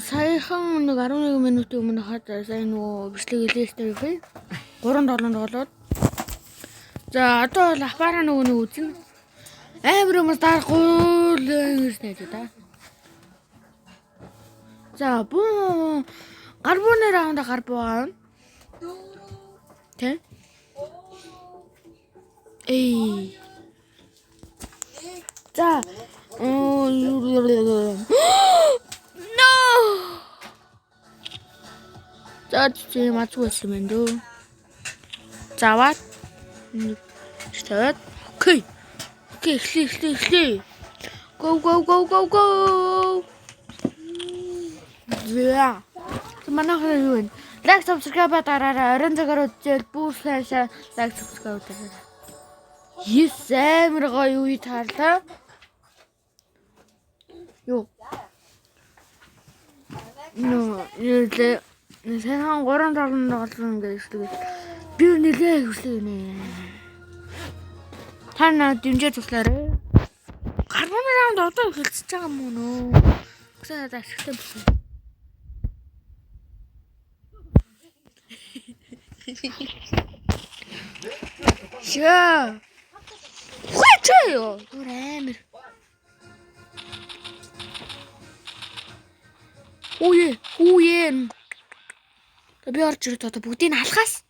Саяхан нэг 11 минутын өмнө хаад сайн нөгөө бичлэг хэлээстэй вэ? 3-7 болоод. За одоо бол аппараа нөгөө үзэн. Амар юм дарахгүй л гэж та. За буу гарбууны раунда гарбуу аав. Тэ? За No! За чи мацгүй юм дөө. Заваад. Стат. Окей. Эхлэе. Go. За. Манайхаа юу вэ? Like subscribe дараарай. Орон цагаар үзэл бүр сайшаа like subscribe дараарай. Yes, амар гоё үе таарлаа. Юу? Сайн 3-7 болсон гэж хэлдэг. Би нэлээ хүсэж байна. Та над дэмжиж туслаарай. Гарбууны раунд одоо эхэлчихэж байгаа юм уу нөө? Гэсэн ашигтай биш. Яа. Хөөе. Амар. Хүүе. Би орж ирээд одоо бүгдийг алхаас.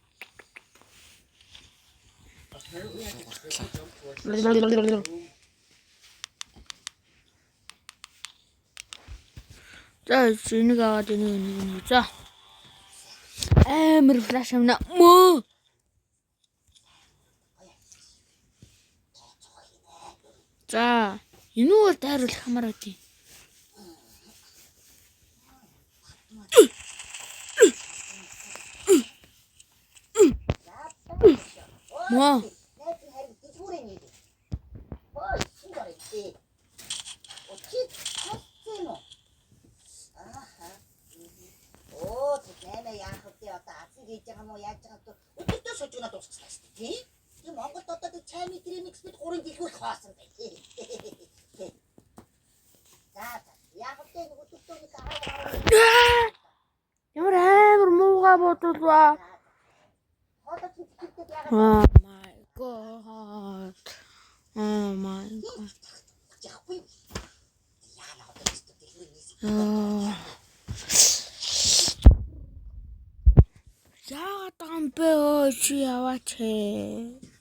За энийг аваад энийг. За. Амар флаш амна. Мөө. За, энэ бол дайруулах хамаар үгүй. Мөө. Монгол дотоод чайны тремикс бид 3 дэлгүүр хоосон бай. За яг үгүй нөгөө төгтөнийг аваад. Ямар амар муугаа бодлоо. Oh my god. Яагаад юм бэ чи яваач ээ.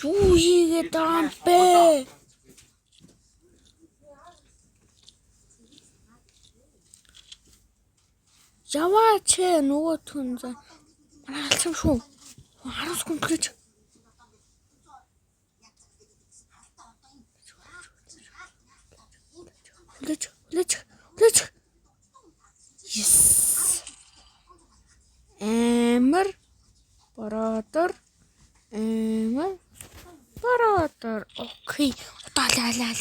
Юу хийгээд байгаа юм бэ? Яваач нөгөө түн за. Алцсан шүү. 10 секунд гэж. Леч. Yes. Эмэр баратар. Окей. Таалаа.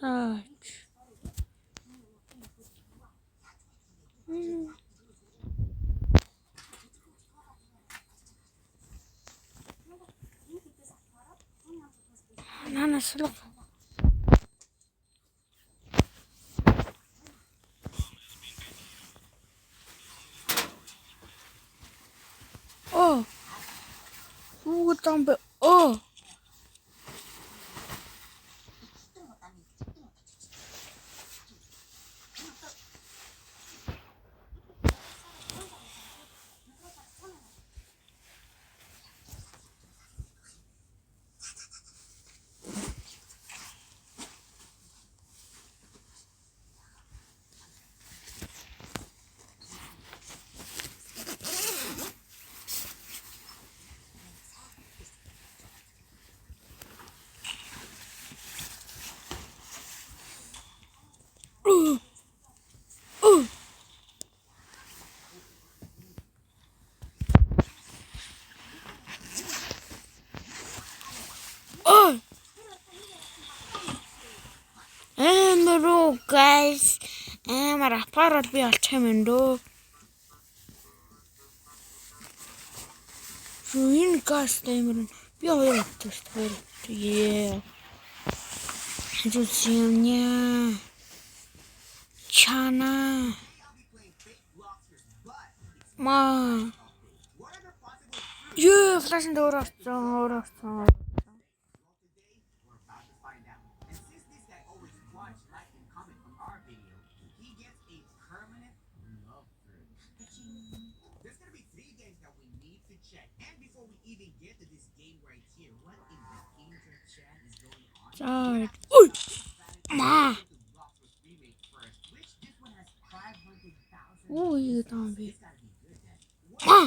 Touch. Аслаг. Оо. Хүүг зомби. Оо. Oh! Эмэрүү guys. Амар апарат би олчих юм дөө. Энэ газ эмэр би хоёр өтөстэй. Яа. Хэвчээ. Чана. Ма. Ёо, флашн дээр орсон. Sorry. Ой! Ма. Ой, там би. Ма.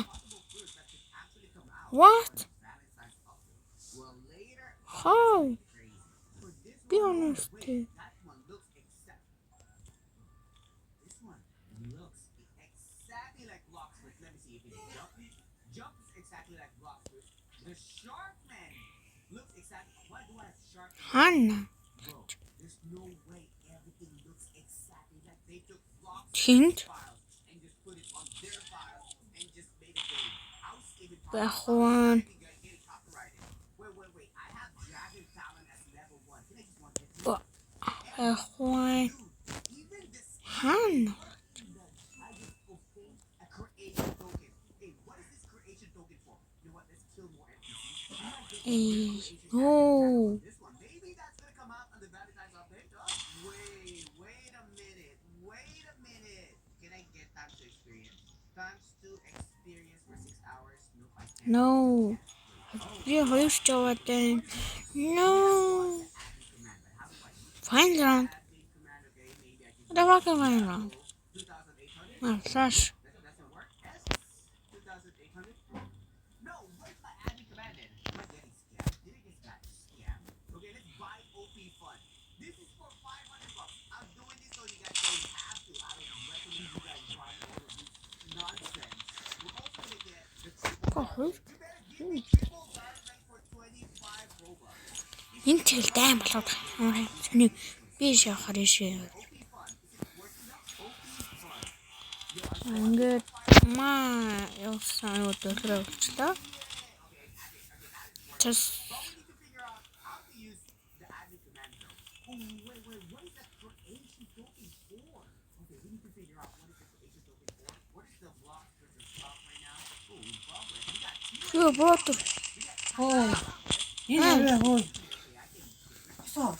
What? How? Be honest. This one looks exactly like Bloxford. Let me see if it jumps exactly like Bloxford. The Sharkman looks exactly. Why do I have Sharkman? Hanna. Bro, there's no way everything looks exactly like they took Hint. files and just put it on their files and just made it game. I was even Бахуан. getting copyrighted. Wait. I have Dragon Talon as level 1. Can I just want it? Бахуан. Even this Hanna. I just obtained a creation token. Hey, what is this creation token for? You know what? Let's kill more NPCs. No. This one, maybe that's gonna come out on the Valentine's update. Oh, wait a minute. Can I get times to experience? Times to experience for 6 hours? Nope, I can't. No. Би хоёр ч яваад байна. No. Fine round. Admin command, okay, maybe I can. Давай fine round. 2,800? Flash. Doesn't work? Yes? 2,800? No, where's my admin command then? Am I getting scammed? Did I get scammed? Okay, let's buy OP Fund. This is for $500. I'm doing this so you guys don't have to. I don't recommend you guys buy all of this nonsense. We're also gonna get the triple. Гохор. You better give me triple guard rank for 25 Robux. Энэ тэл дай болоод байна. Тэний би шахаар ишээ. Ингээд маа явсан өдөр болчлаа. Just But we need to figure out how to use the admin command though. Oh, wait, what is that creation token for? Okay, we need to figure out what is the creation token for. What is the block versus block right now? Oh, progress. We got two. юу бот. Ой. Энэ хөөе. Асуу.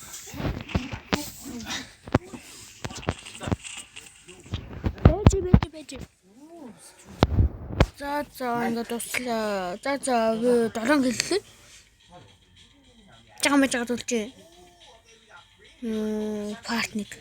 Бэж. За ингээд туслаа. За би 7 гэлээ. Жагмаж улжээ. Партник.